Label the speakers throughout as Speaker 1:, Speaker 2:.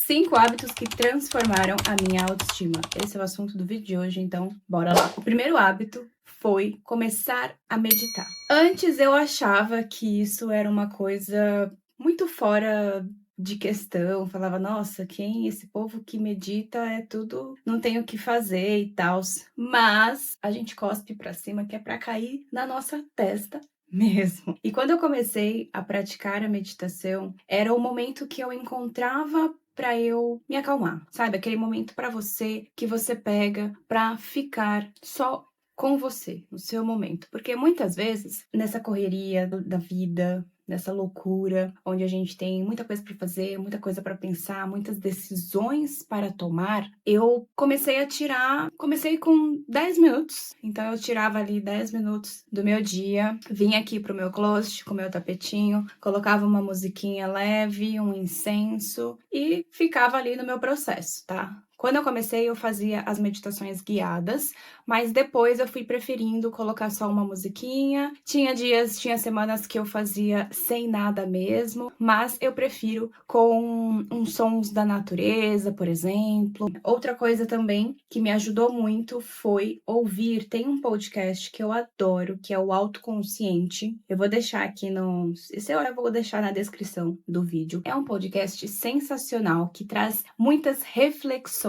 Speaker 1: 5 hábitos que transformaram a minha autoestima. Esse é o assunto do vídeo de hoje, então bora lá. O primeiro hábito foi começar a meditar. Antes eu achava que isso era uma coisa muito fora de questão, falava, nossa, esse povo que medita é tudo, não tem o que fazer e tal. Mas a gente cospe pra cima que é pra cair na nossa testa mesmo. E quando eu comecei a praticar a meditação, era o momento que eu encontrava para eu me acalmar, sabe? Aquele momento para você que você pega para ficar só com você, no seu momento. Porque muitas vezes, nessa correria da vida, nessa loucura, onde a gente tem muita coisa para fazer, muita coisa para pensar, muitas decisões para tomar, eu comecei com 10 minutos. Então eu tirava ali 10 minutos do meu dia, vinha aqui pro meu closet com meu tapetinho, colocava uma musiquinha leve, um incenso e ficava ali no meu processo, tá? Quando eu comecei, eu fazia as meditações guiadas, mas depois eu fui preferindo colocar só uma musiquinha. Tinha semanas que eu fazia sem nada mesmo, mas eu prefiro com uns sons da natureza, por exemplo. Outra coisa também que me ajudou muito foi ouvir. Tem um podcast que eu adoro, que é o Autoconsciente. Eu vou deixar aqui eu vou deixar na descrição do vídeo. É um podcast sensacional que traz muitas reflexões.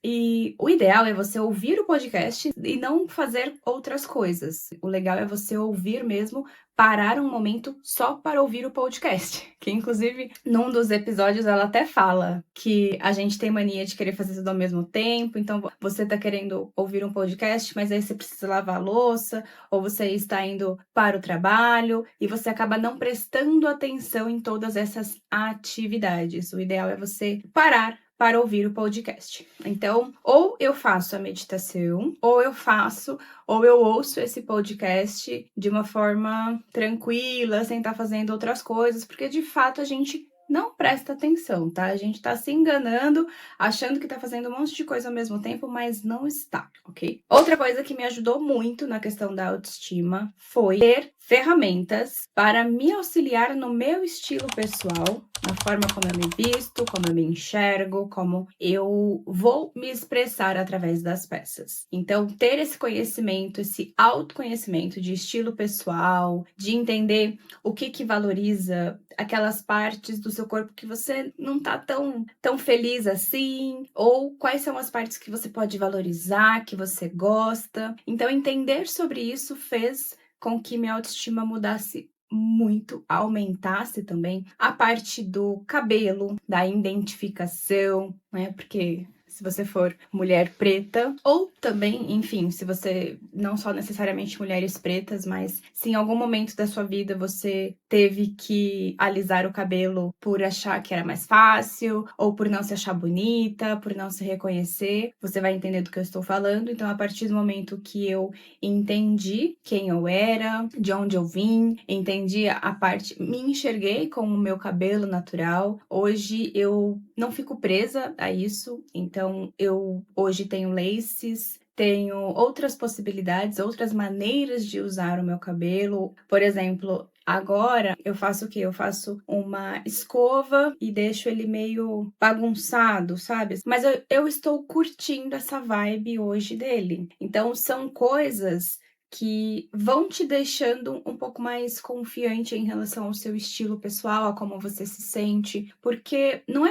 Speaker 1: E o ideal é você ouvir o podcast e não fazer outras coisas. O legal é você ouvir mesmo, parar um momento só para ouvir o podcast. Que, inclusive, num dos episódios ela até fala que a gente tem mania de querer fazer tudo ao mesmo tempo. Então, você tá querendo ouvir um podcast, mas aí você precisa lavar a louça, ou você está indo para o trabalho, e você acaba não prestando atenção em todas essas atividades. O ideal é você parar para ouvir o podcast. Então, ou eu faço a meditação, ou eu ouço esse podcast de uma forma tranquila, sem estar fazendo outras coisas, porque de fato a gente não presta atenção, tá? A gente tá se enganando, achando que tá fazendo um monte de coisa ao mesmo tempo, mas não está, ok? Outra coisa que me ajudou muito na questão da autoestima foi ter ferramentas para me auxiliar no meu estilo pessoal, na forma como eu me visto, como eu me enxergo, como eu vou me expressar através das peças. Então, ter esse conhecimento, esse autoconhecimento de estilo pessoal, de entender o que valoriza aquelas partes do seu corpo que você não tá tão feliz assim, ou quais são as partes que você pode valorizar, que você gosta. Então, entender sobre isso fez com que minha autoestima mudasse muito, aumentasse também a parte do cabelo, da identificação, né? Porque se você for mulher preta, ou também, enfim, se você não só necessariamente mulheres pretas, mas se em algum momento da sua vida você teve que alisar o cabelo por achar que era mais fácil, ou por não se achar bonita, por não se reconhecer, você vai entender do que eu estou falando. Então, a partir do momento que eu entendi quem eu era, de onde eu vim, entendi a parte, me enxerguei com o meu cabelo natural. Hoje eu não fico presa a isso, então eu hoje tenho laces, tenho outras possibilidades, outras maneiras de usar o meu cabelo. Por exemplo, agora eu faço o quê? Eu faço uma escova e deixo ele meio bagunçado, sabe? Mas eu estou curtindo essa vibe hoje dele. Então são coisas que vão te deixando um pouco mais confiante em relação ao seu estilo pessoal, a como você se sente, porque não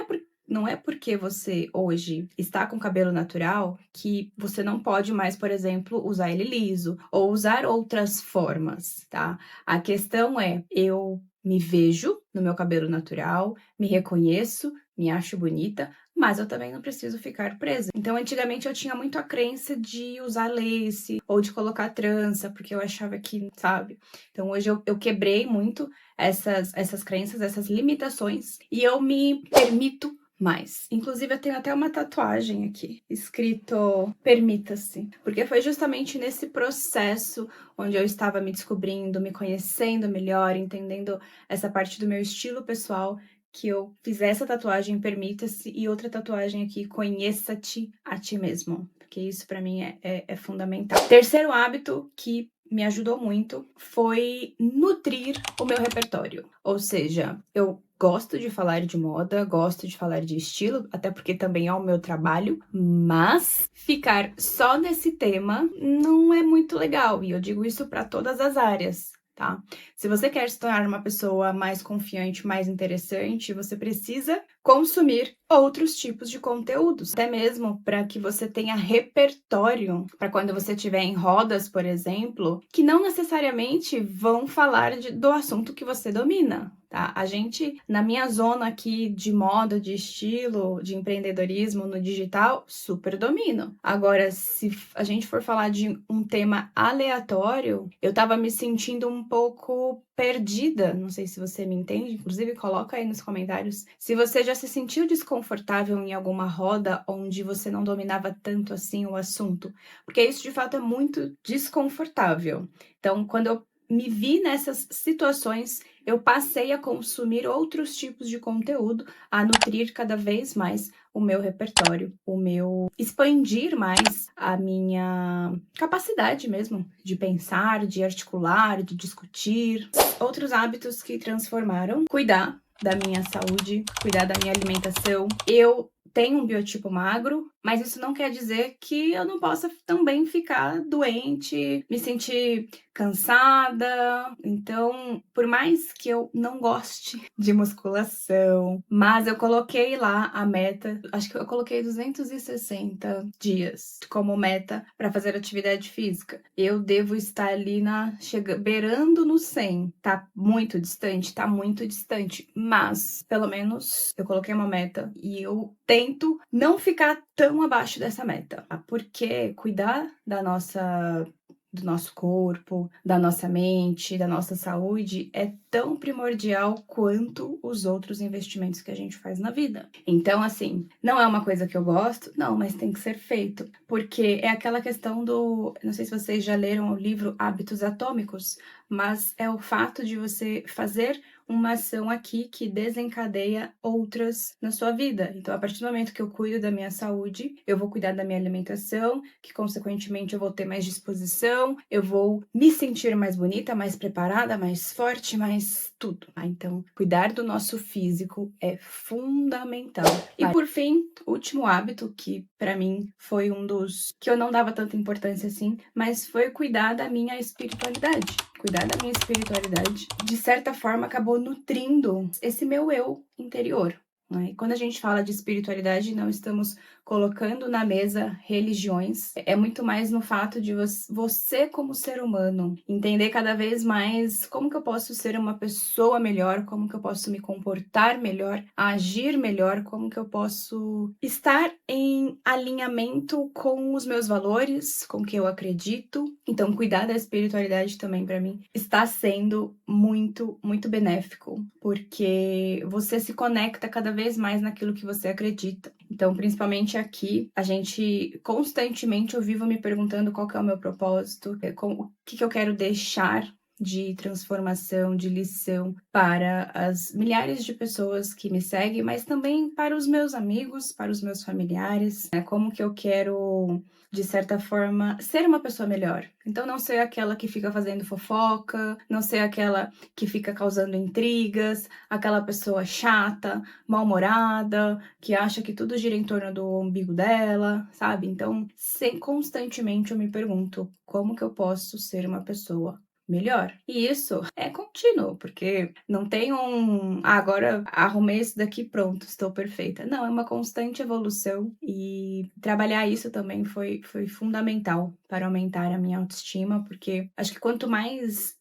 Speaker 1: é porque você hoje está com cabelo natural que você não pode mais, por exemplo, usar ele liso ou usar outras formas, tá? A questão é, eu me vejo no meu cabelo natural, me reconheço, me acho bonita, mas eu também não preciso ficar presa. Então, antigamente eu tinha muito a crença de usar lace ou de colocar trança, porque eu achava que, sabe? Então, hoje eu quebrei muito essas crenças, essas limitações, e eu me permito mais. Inclusive, eu tenho até uma tatuagem aqui, escrito permita-se, porque foi justamente nesse processo onde eu estava me descobrindo, me conhecendo melhor, entendendo essa parte do meu estilo pessoal, que eu fiz essa tatuagem, permita-se, e outra tatuagem aqui, conheça-te a ti mesmo, porque isso pra mim é fundamental. Terceiro hábito que me ajudou muito foi nutrir o meu repertório. Ou seja, eu gosto de falar de moda, gosto de falar de estilo, até porque também é o meu trabalho, mas ficar só nesse tema não é muito legal, e eu digo isso para todas as áreas. Tá? Se você quer se tornar uma pessoa mais confiante, mais interessante, você precisa consumir outros tipos de conteúdos, até mesmo para que você tenha repertório para quando você estiver em rodas, por exemplo, que não necessariamente vão falar do assunto que você domina. Tá? A gente, na minha zona aqui de moda, de estilo, de empreendedorismo no digital, super domino. Agora, se a gente for falar de um tema aleatório, eu tava me sentindo um pouco perdida. Não sei se você me entende, inclusive coloca aí nos comentários se você já se sentiu desconfortável em alguma roda onde você não dominava tanto assim o assunto, porque isso de fato é muito desconfortável. Então, quando eu me vi nessas situações, eu passei a consumir outros tipos de conteúdo, a nutrir cada vez mais o meu repertório, expandir mais a minha capacidade mesmo de pensar, de articular, de discutir. Outros hábitos que transformaram: cuidar da minha saúde, cuidar da minha alimentação. Eu tenho um biotipo magro, mas isso não quer dizer que eu não possa também ficar doente, me sentir cansada. Então, por mais que eu não goste de musculação, mas eu coloquei lá a meta, acho que eu coloquei 260 dias como meta para fazer atividade física. Eu devo estar ali beirando no 100. Tá muito distante, mas pelo menos eu coloquei uma meta e eu tento não ficar tão abaixo dessa meta, porque cuidar do nosso corpo, da nossa mente, da nossa saúde é tão primordial quanto os outros investimentos que a gente faz na vida. Então, assim, não é uma coisa que eu gosto, não, mas tem que ser feito, porque é aquela questão não sei se vocês já leram o livro Hábitos Atômicos, mas é o fato de você fazer uma ação aqui que desencadeia outras na sua vida. Então, a partir do momento que eu cuido da minha saúde, eu vou cuidar da minha alimentação, que consequentemente eu vou ter mais disposição, eu vou me sentir mais bonita, mais preparada, mais forte, mais tudo. Então, cuidar do nosso físico é fundamental. E por fim, o último hábito, que para mim foi um dos que eu não dava tanta importância assim, mas foi cuidar da minha espiritualidade. Cuidar da minha espiritualidade, de certa forma, acabou nutrindo esse meu eu interior. Né? E quando a gente fala de espiritualidade, não estamos colocando na mesa religiões. É muito mais no fato de você como ser humano entender cada vez mais como que eu posso ser uma pessoa melhor, como que eu posso me comportar melhor, agir melhor, como que eu posso estar em alinhamento com os meus valores, com o que eu acredito. Então, cuidar da espiritualidade também, para mim, está sendo muito, muito benéfico, porque você se conecta cada vez mais naquilo que você acredita. Então, principalmente aqui, a gente constantemente eu vivo me perguntando qual que é o meu propósito, o que eu quero deixar de transformação, de lição para as milhares de pessoas que me seguem, mas também para os meus amigos, para os meus familiares, né? Como que eu quero, de certa forma, ser uma pessoa melhor. Então, não ser aquela que fica fazendo fofoca, não ser aquela que fica causando intrigas, aquela pessoa chata, mal-humorada, que acha que tudo gira em torno do umbigo dela, sabe? Então, constantemente eu me pergunto como que eu posso ser uma pessoa melhor. E isso é contínuo, porque não tem agora arrumei isso daqui, pronto, estou perfeita. Não, é uma constante evolução, e trabalhar isso também foi fundamental para aumentar a minha autoestima, porque acho que quanto mais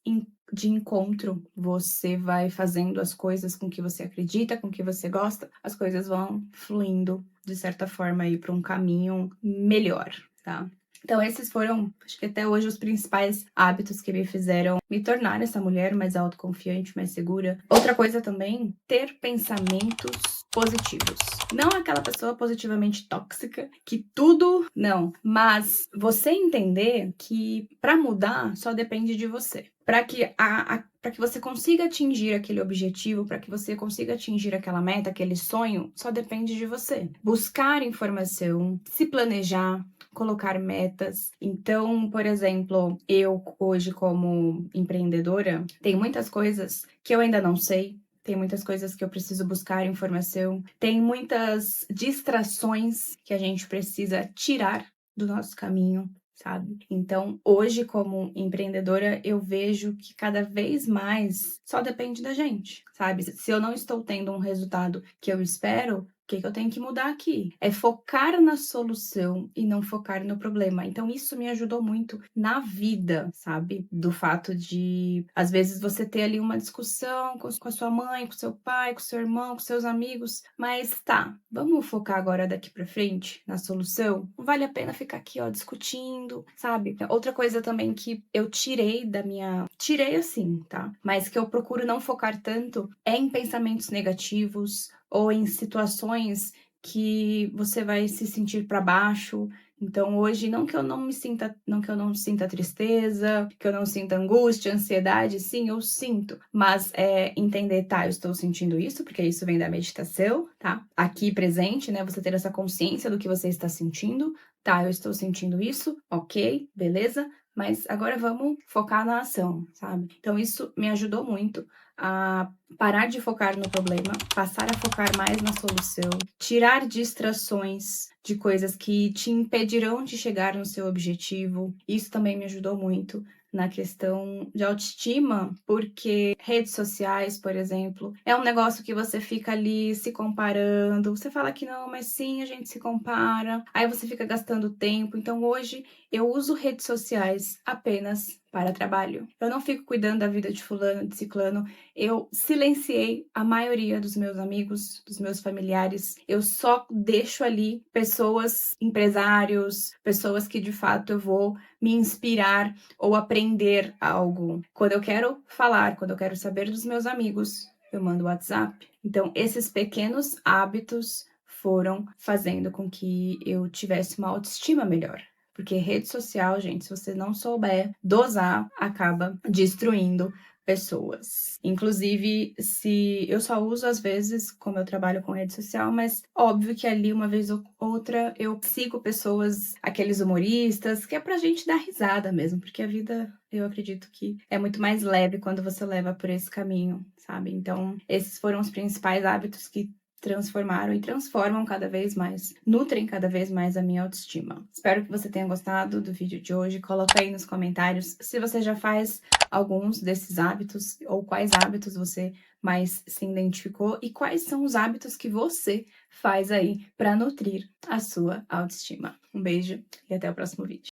Speaker 1: de encontro você vai fazendo as coisas com que você acredita, com que você gosta, as coisas vão fluindo de certa forma aí para um caminho melhor, tá? Então, esses foram, acho que até hoje, os principais hábitos que me fizeram me tornar essa mulher mais autoconfiante, mais segura. Outra coisa também, ter pensamentos positivos. Não aquela pessoa positivamente tóxica, que tudo... Não. Mas você entender que pra mudar só depende de você. Para que para que você consiga atingir aquele objetivo, para que você consiga atingir aquela meta, aquele sonho, só depende de você. Buscar informação, se planejar, colocar metas. Então, por exemplo, eu hoje como empreendedora, tem muitas coisas que eu ainda não sei. Tem muitas coisas que eu preciso buscar informação. Tem muitas distrações que a gente precisa tirar do nosso caminho, sabe? Então, hoje, como empreendedora, eu vejo que cada vez mais só depende da gente, sabe? Se eu não estou tendo um resultado que eu espero, o que eu tenho que mudar aqui? É focar na solução e não focar no problema. Então, isso me ajudou muito na vida, sabe? Do fato de, às vezes, você ter ali uma discussão com a sua mãe, com seu pai, com seu irmão, com seus amigos, mas tá, vamos focar agora daqui pra frente na solução? Não vale a pena ficar aqui, ó, discutindo, sabe? Outra coisa também que eu tirei da minha... Tirei assim, tá? Mas que eu procuro não focar tanto é em pensamentos negativos, ou em situações que você vai se sentir para baixo. Então, hoje, não que eu não sinta tristeza, que eu não sinta angústia, ansiedade, sim, eu sinto, mas entender, tá, eu estou sentindo isso, porque isso vem da meditação, tá? Aqui presente, né, você ter essa consciência do que você está sentindo, tá, eu estou sentindo isso, ok, beleza, mas agora vamos focar na ação, sabe? Então, isso me ajudou muito a parar de focar no problema, passar a focar mais na solução, tirar distrações de coisas que te impedirão de chegar no seu objetivo. Isso também me ajudou muito na questão de autoestima, porque redes sociais, por exemplo, é um negócio que você fica ali se comparando, você fala que não, mas sim, a gente se compara, aí você fica gastando tempo. Então hoje eu uso redes sociais apenas para trabalho. Eu não fico cuidando da vida de fulano, de ciclano. Eu silenciei a maioria dos meus amigos, dos meus familiares. Eu só deixo ali pessoas, empresários, pessoas que de fato eu vou me inspirar ou aprender algo. Quando eu quero falar, quando eu quero saber dos meus amigos, eu mando WhatsApp. Então, esses pequenos hábitos foram fazendo com que eu tivesse uma autoestima melhor. Porque rede social, gente, se você não souber dosar, acaba destruindo pessoas. Inclusive, se eu só uso às vezes, como eu trabalho com rede social, mas óbvio que ali uma vez ou outra eu sigo pessoas, aqueles humoristas, que é pra gente dar risada mesmo, porque a vida, eu acredito que é muito mais leve quando você leva por esse caminho, sabe? Então, esses foram os principais hábitos que transformaram e transformam cada vez mais, nutrem cada vez mais a minha autoestima. Espero que você tenha gostado do vídeo de hoje. Coloca aí nos comentários se você já faz alguns desses hábitos ou quais hábitos você mais se identificou e quais são os hábitos que você faz aí para nutrir a sua autoestima. Um beijo e até o próximo vídeo.